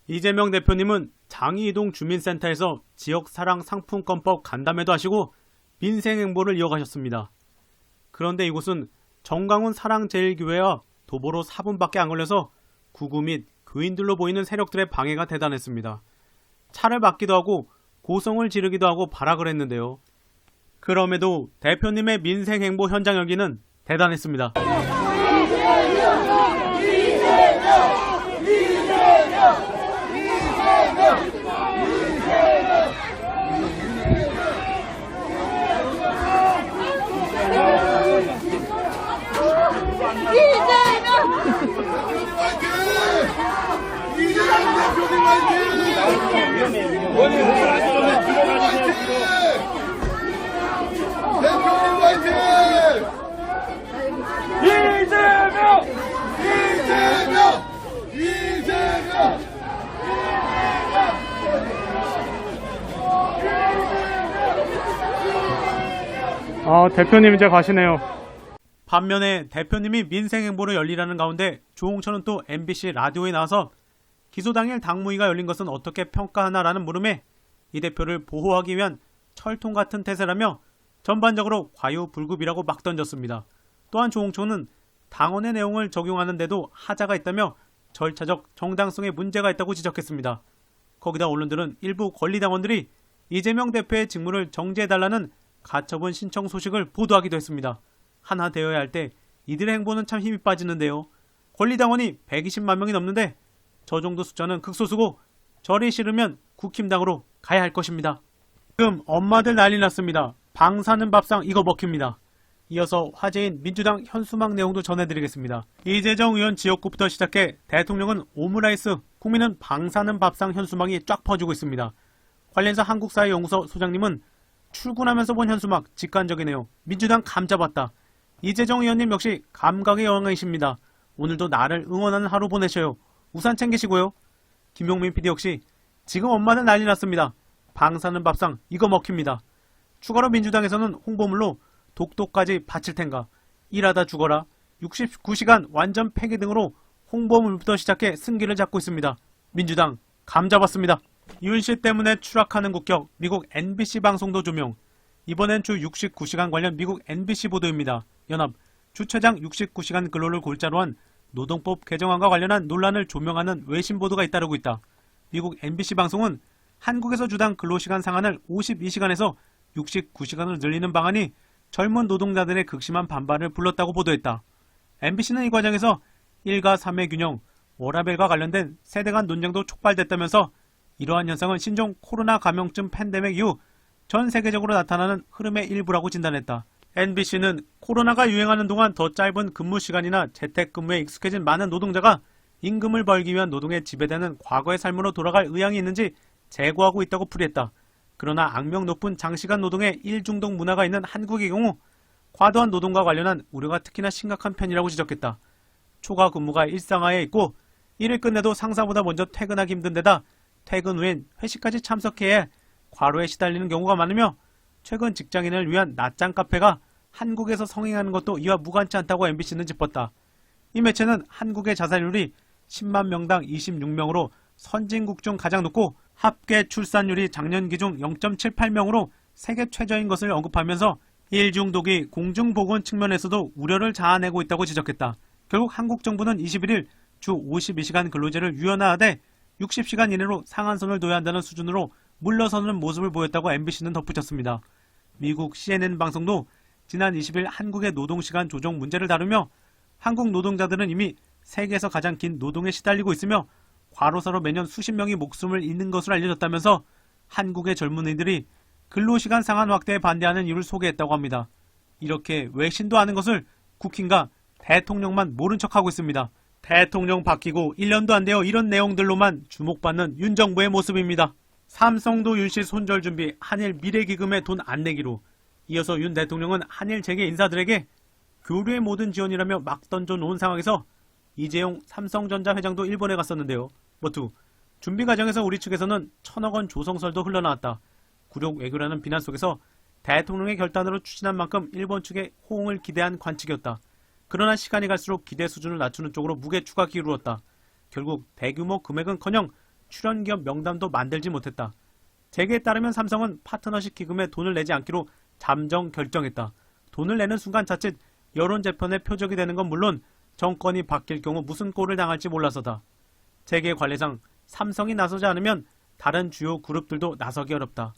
이재명 대표님은 장이이동 주민센터에서 지역사랑 상품권법 간담회도 하시고 민생행보를 이어가셨습니다. 그런데 이곳은 정강훈 사랑제일교회와 도보로 4분밖에 안 걸려서 구구 및 교인들로 보이는 세력들의 방해가 대단했습니다. 차를 막기도 하고 고성을 지르기도 하고 발악을 했는데요. 그럼에도 대표님의 민생행보 현장 열기는 대단했습니다. 대표님 이제 가시네요. 반면에 대표님이 민생행보를 열리라는 가운데 조홍천은 또 MBC 라디오에 나와서 기소 당일 당무위가 열린 것은 어떻게 평가하나라는 물음에 이 대표를 보호하기 위한 철통 같은 태세라며 전반적으로 과유불급이라고 막 던졌습니다. 또한 조홍천은 당원의 내용을 적용하는데도 하자가 있다며 절차적 정당성에 문제가 있다고 지적했습니다. 거기다 언론들은 일부 권리당원들이 이재명 대표의 직무를 정지해달라는 가처분 신청 소식을 보도하기도 했습니다. 하나 되어야 할 때 이들의 행보는 참 힘이 빠지는데요. 권리당원이 120만 명이 넘는데 저 정도 숫자는 극소수고 저리 싫으면 국힘당으로 가야 할 것입니다. 지금 엄마들 난리 났습니다. 방 사는 밥상 이거 먹힙니다. 이어서 화제인 민주당 현수막 내용도 전해드리겠습니다. 이재정 의원 지역구부터 시작해 대통령은 오므라이스, 국민은 방 사는 밥상 현수막이 쫙 퍼지고 있습니다. 관련해서 한국사회연구소 소장님은 출근하면서 본 현수막 직관적이네요. 민주당 감 잡았다. 이재정 의원님 역시 감각의 여왕이십니다. 오늘도 나를 응원하는 하루 보내셔요. 우산 챙기시고요. 김용민 PD 역시 지금 엄마는 난리 났습니다. 방 사는 밥상 이거 먹힙니다. 추가로 민주당에서는 홍보물로 독도까지 바칠 텐가, 일하다 죽어라, 69시간 완전 폐기 등으로 홍보물부터 시작해 승기를 잡고 있습니다. 민주당 감 잡았습니다. 윤씨 때문에 추락하는 국격, 미국 NBC 방송도 조명. 이번엔 주 69시간 관련 미국 NBC 보도입니다. 연합, 주최장 69시간 근로를 골자로 한 노동법 개정안과 관련한 논란을 조명하는 외신 보도가 잇따르고 있다. 미국 NBC 방송은 한국에서 주당 근로시간 상한을 52시간에서 69시간으로 늘리는 방안이 젊은 노동자들의 극심한 반발을 불렀다고 보도했다. MBC는 이 과정에서 일과 삶의 균형, 워라밸과 관련된 세대 간 논쟁도 촉발됐다면서 이러한 현상은 신종 코로나 감염증 팬데믹 이후 전 세계적으로 나타나는 흐름의 일부라고 진단했다. NBC는 코로나가 유행하는 동안 더 짧은 근무 시간이나 재택근무에 익숙해진 많은 노동자가 임금을 벌기 위한 노동에 지배되는 과거의 삶으로 돌아갈 의향이 있는지 제고하고 있다고 풀이했다. 그러나 악명 높은 장시간 노동의 일중독 문화가 있는 한국의 경우 과도한 노동과 관련한 우려가 특히나 심각한 편이라고 지적했다. 초과 근무가 일상화해 있고 일을 끝내도 상사보다 먼저 퇴근하기 힘든 데다 퇴근 후엔 회식까지 참석해야 과로에 시달리는 경우가 많으며 최근 직장인을 위한 낮장 카페가 한국에서 성행하는 것도 이와 무관치 않다고 MBC는 짚었다. 이 매체는 한국의 자살률이 10만 명당 26명으로 선진국 중 가장 높고 합계 출산율이 작년 기준 0.78명으로 세계 최저인 것을 언급하면서 일중독이 공중보건 측면에서도 우려를 자아내고 있다고 지적했다. 결국 한국 정부는 21일 주 52시간 근로제를 유연화하되 60시간 이내로 상한선을 둬야 한다는 수준으로 물러서는 모습을 보였다고 MBC는 덧붙였습니다. 미국 CNN 방송도 지난 20일 한국의 노동시간 조정 문제를 다루며 한국 노동자들은 이미 세계에서 가장 긴 노동에 시달리고 있으며 과로사로 매년 수십 명이 목숨을 잃는 것으로 알려졌다면서 한국의 젊은이들이 근로시간 상한 확대에 반대하는 이유를 소개했다고 합니다. 이렇게 외신도 아는 것을 국힘과 대통령만 모른 척하고 있습니다. 대통령 바뀌고 1년도 안 되어 이런 내용들로만 주목받는 윤 정부의 모습입니다. 삼성도 윤씨 손절 준비, 한일 미래기금에 돈 안 내기로. 이어서 윤 대통령은 한일 재계 인사들에게 교류의 모든 지원이라며 막 던져놓은 상황에서 이재용 삼성전자 회장도 일본에 갔었는데요. 모두 준비 과정에서 우리 측에서는 1,000억 원 조성설도 흘러나왔다. 굴욕 외교라는 비난 속에서 대통령의 결단으로 추진한 만큼 일본 측에 호응을 기대한 관측이었다. 그러나 시간이 갈수록 기대 수준을 낮추는 쪽으로 무게추가 기울었다. 결국 대규모 금액은커녕 출연기업 명단도 만들지 못했다. 재계에 따르면 삼성은 파트너십 기금에 돈을 내지 않기로 잠정 결정했다. 돈을 내는 순간 자칫 여론 재편의 표적이 되는 건 물론 정권이 바뀔 경우 무슨 꼴을 당할지 몰라서다. 재계 관례상 삼성이 나서지 않으면 다른 주요 그룹들도 나서기 어렵다.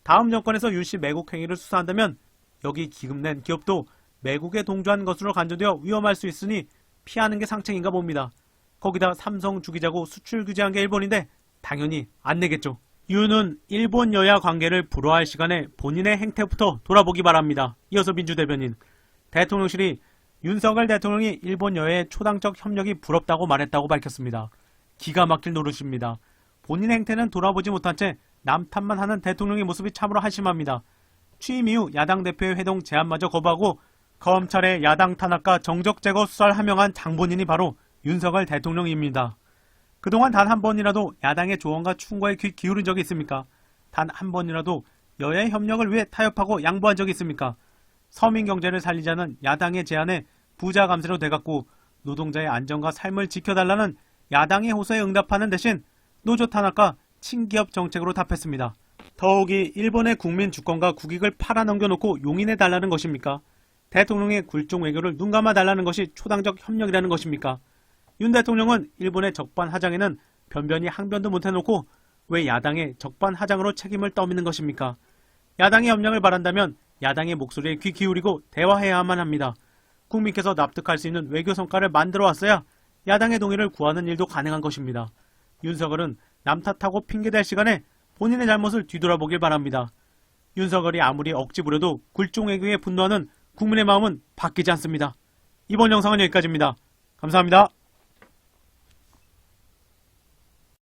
다음 정권에서 윤씨 매국 행위를 수사한다면 여기 기금 낸 기업도 매국에 동조한 것으로 간주되어 위험할 수 있으니 피하는 게 상책인가 봅니다. 거기다 삼성 주기자고 수출 규제한 게 일본인데 당연히 안 내겠죠. 윤은 일본 여야 관계를 불허할 시간에 본인의 행태부터 돌아보기 바랍니다. 이어서 민주 대변인, 대통령실이 윤석열 대통령이 일본 여야의 초당적 협력이 부럽다고 말했다고 밝혔습니다. 기가 막힐 노릇입니다. 본인의 행태는 돌아보지 못한 채 남탓만 하는 대통령의 모습이 참으로 한심합니다. 취임 이후 야당 대표의 회동 제안마저 거부하고 검찰의 야당 탄압과 정적 제거 수사를 하명한 장본인이 바로 윤석열 대통령입니다. 그동안 단 한 번이라도 야당의 조언과 충고에 귀 기울인 적이 있습니까? 단 한 번이라도 여야의 협력을 위해 타협하고 양보한 적이 있습니까? 서민 경제를 살리자는 야당의 제안에 부자 감세로 돼갖고 노동자의 안전과 삶을 지켜달라는 야당의 호소에 응답하는 대신 노조 탄압과 친기업 정책으로 답했습니다. 더욱이 일본의 국민 주권과 국익을 팔아넘겨놓고 용인해달라는 것입니까? 대통령의 굴종 외교를 눈감아달라는 것이 초당적 협력이라는 것입니까? 윤 대통령은 일본의 적반하장에는 변변히 항변도 못해놓고 왜 야당의 적반하장으로 책임을 떠미는 것입니까? 야당의 협력을 바란다면 야당의 목소리에 귀 기울이고 대화해야만 합니다. 국민께서 납득할 수 있는 외교 성과를 만들어 왔어야 야당의 동의를 구하는 일도 가능한 것입니다. 윤석열은 남 탓하고 핑계댈 시간에 본인의 잘못을 뒤돌아보길 바랍니다. 윤석열이 아무리 억지 부려도 굴종 외교에 분노하는 국민의 마음은 바뀌지 않습니다. 이번 영상은 여기까지입니다. 감사합니다.